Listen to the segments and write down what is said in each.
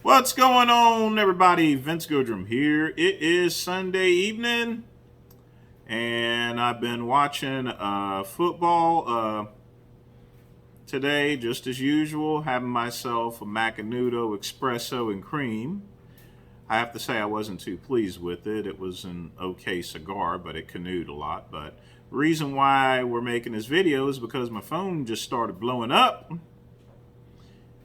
What's going on, everybody? Vince Goodrum here. It is Sunday evening, and I've been watching football today, just as usual, having myself a Macanudo espresso and cream. I have to say I wasn't too pleased with it. It was an okay cigar, but it canoed a lot. But the reason why we're making this video is because my phone just started blowing up.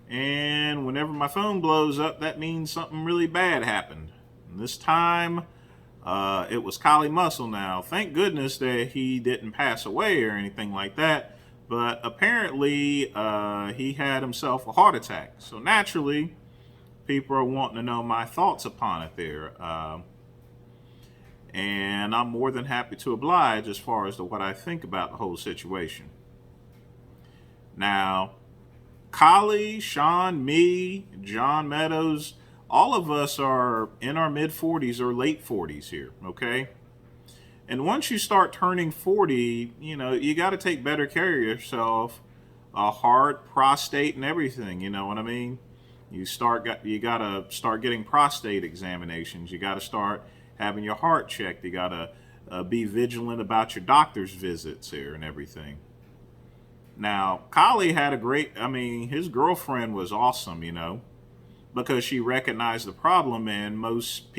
And whenever my phone blows up, that means something really bad happened. And this time, it was Kali Muscle now. Thank goodness that he didn't pass away or anything like that. But apparently, he had himself a heart attack. So naturally, people are wanting to know my thoughts upon it there. And I'm more than happy to oblige as far as to what I think about the whole situation. Now, Kali, Sean, me, John Meadows, all of us are in our mid 40s or late 40s here, okay? And once you start turning 40, you got to take better care of yourself, heart, prostate, and everything, you know what I mean? You got to start getting prostate examinations. You got to start having your heart checked. You got to be vigilant about your doctor's visits here and everything. Now, Kali had his girlfriend was awesome, because she recognized the problem, and most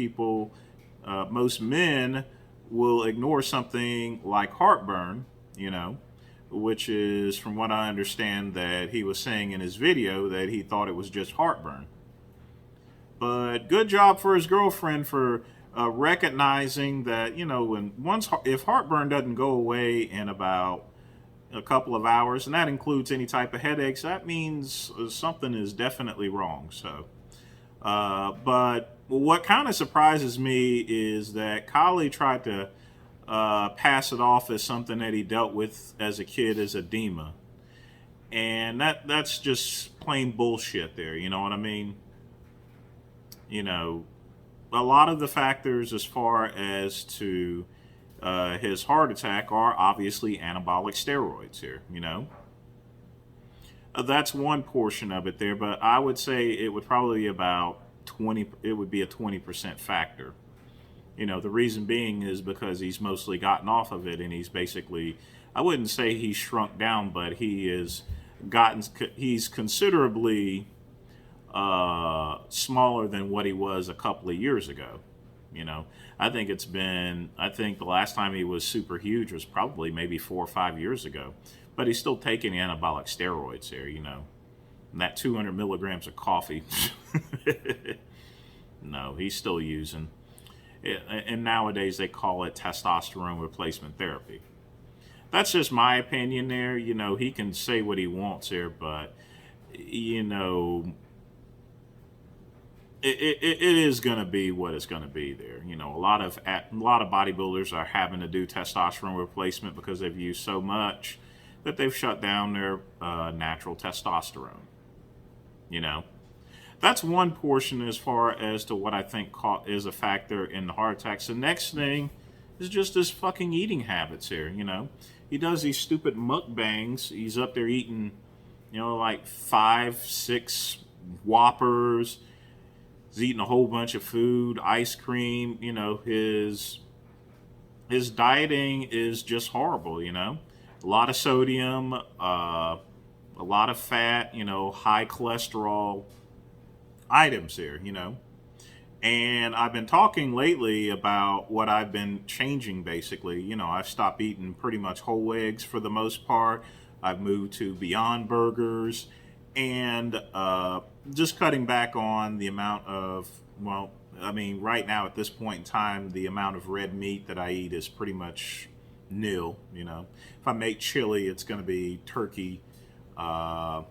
men will ignore something like heartburn, which is, from what I understand, that he was saying in his video that he thought it was just heartburn. But good job for his girlfriend for recognizing that, if heartburn doesn't go away in about a couple of hours, and that includes any type of headaches, that means something is definitely wrong. So, but what kind of surprises me is that Kali tried to pass it off as something that he dealt with as a kid as edema, and that's just plain bullshit. There, you know what I mean? A lot of the factors as far as to his heart attack are obviously anabolic steroids here, That's one portion of it there, but I would say it would probably be about 20, it would be a 20% factor. The reason being is because he's mostly gotten off of it, and he's basically, I wouldn't say he's shrunk down, but he's considerably smaller than what he was a couple of years ago. I think the last time he was super huge was probably maybe 4 or 5 years ago. But he's still taking anabolic steroids here, And that 200 milligrams of coffee, no, he's still using it. And nowadays they call it testosterone replacement therapy. That's just my opinion there. He can say what he wants here, but, it is going to be what it's going to be there. A lot of bodybuilders are having to do testosterone replacement because they've used so much that they've shut down their natural testosterone. That's one portion as far as to what I think is a factor in the heart attacks. The next thing is just his fucking eating habits here. He does these stupid mukbangs. He's up there eating, like 5, 6 Whoppers. He's eating a whole bunch of food, ice cream. His dieting is just horrible. A lot of sodium, a lot of fat. High cholesterol items here. And I've been talking lately about what I've been changing. Basically, I've stopped eating pretty much whole eggs for the most part. I've moved to Beyond Burgers, and just cutting back on the amount of, right now at this point in time, the amount of red meat that I eat is pretty much nil. If I make chili, it's going to be turkey, and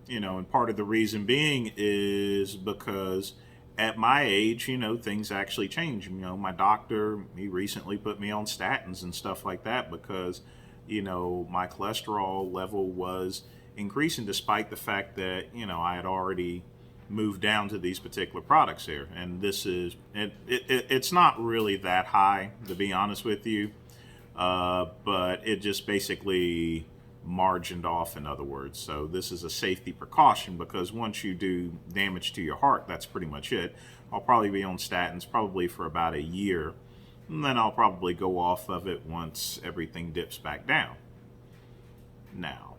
and part of the reason being is because at my age, things actually change. My doctor, he recently put me on statins and stuff like that because my cholesterol level was increasing despite the fact that, I had already moved down to these particular products here. And it's not really that high, to be honest with you. But it just basically margined off, in other words. So this is a safety precaution, because once you do damage to your heart, that's pretty much it. I'll probably be on statins probably for about a year, and then I'll probably go off of it once everything dips back down. Now,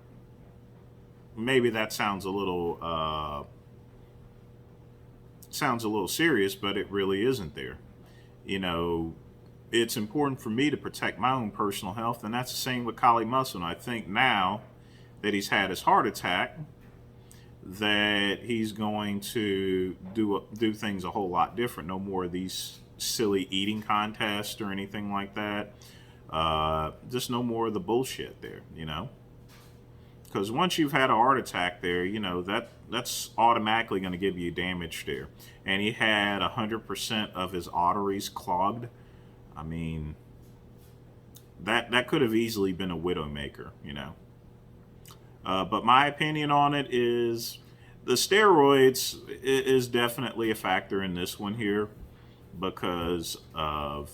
maybe that sounds a little serious, but it really isn't there. You know, it's important for me to protect my own personal health, and that's the same with Kali Muscle. And I think now that he's had his heart attack, that he's going to do things a whole lot different. No more of these silly eating contests or anything like that. Just no more of the bullshit there, you know. Because once you've had a heart attack there, you know, that's automatically going to give you damage there. And he had 100% of his arteries clogged. I mean, that could have easily been a widowmaker, you know. But my opinion on it is the steroids is definitely a factor in this one here, because of,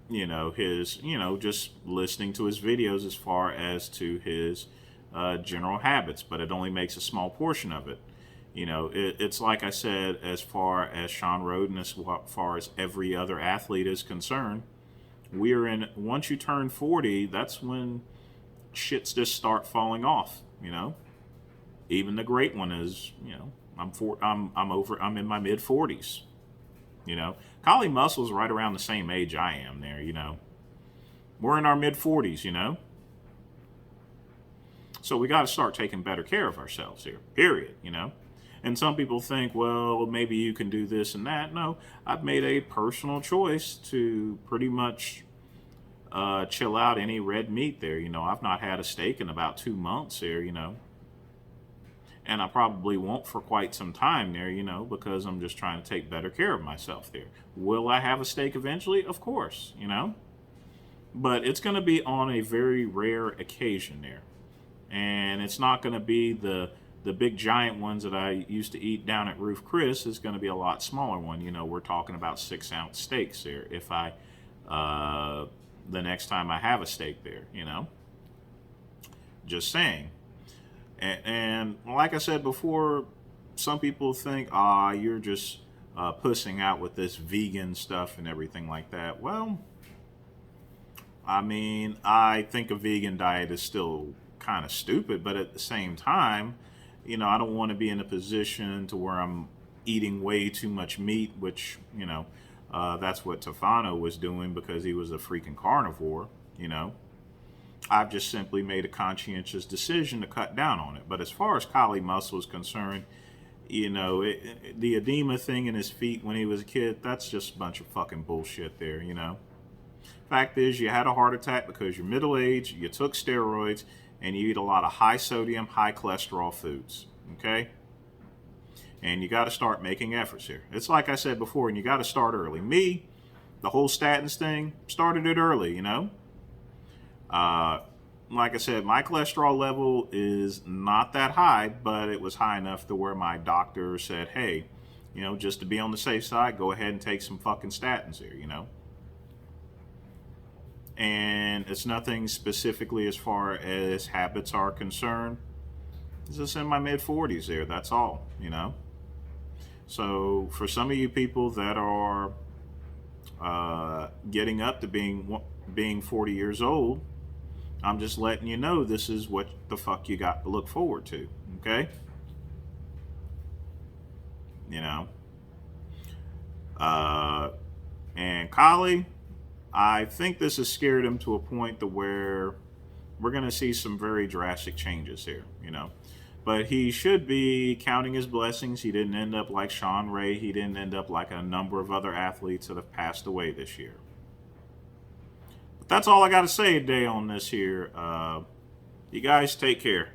you know, his, you know, just listening to his videos as far as to his general habits, but it only makes a small portion of it. You know, it's like I said, as far as Shawn Rhoden, as far as every other athlete is concerned, once you turn 40, that's when shits just start falling off, you know. Even the great one is, you know, I'm in my mid 40s. You know, Kali Muscle's right around the same age I am there, you know. We're in our mid 40s, you know. So we got to start taking better care of ourselves here, period, you know. And some people think, well, maybe you can do this and that. No, I've made a personal choice to pretty much chill out any red meat there. You know, I've not had a steak in about 2 months there, you know. And I probably won't for quite some time there, you know, because I'm just trying to take better care of myself there. Will I have a steak eventually? Of course, you know. But it's going to be on a very rare occasion there. And it's not going to be the big giant ones that I used to eat down at Roof Chris. Is going to be a lot smaller one. You know, we're talking about 6-ounce steaks there. If I, the next time I have a steak there, you know, just saying. And like I said before, some people think, you're just pussing out with this vegan stuff and everything like that. Well, I mean, I think a vegan diet is still kind of stupid, but at the same time, you know, I don't want to be in a position to where I'm eating way too much meat, which, you know, that's what Tefano was doing because he was a freaking carnivore, you know. I've just simply made a conscientious decision to cut down on it. But as far as Kali Muscle is concerned, you know, the edema thing in his feet when he was a kid, that's just a bunch of fucking bullshit there, you know. Fact is, you had a heart attack because you're middle-aged, you took steroids, and you eat a lot of high sodium, high cholesterol foods, okay? And you got to start making efforts here. It's like I said before, and you got to start early. Me, the whole statins thing, started it early, you know? Like I said, my cholesterol level is not that high, but it was high enough to where my doctor said, hey, you know, just to be on the safe side, go ahead and take some fucking statins here, you know? And it's nothing specifically as far as habits are concerned. It's just in my mid 40s there, that's all, you know? So for some of you people that are getting up to being 40 years old, I'm just letting you know this is what the fuck you got to look forward to, okay? You know? And Kali, I think this has scared him to a point to where we're going to see some very drastic changes here, you know. But he should be counting his blessings. He didn't end up like Shawn Ray. He didn't end up like a number of other athletes that have passed away this year. But that's all I got to say today on this here. You guys take care.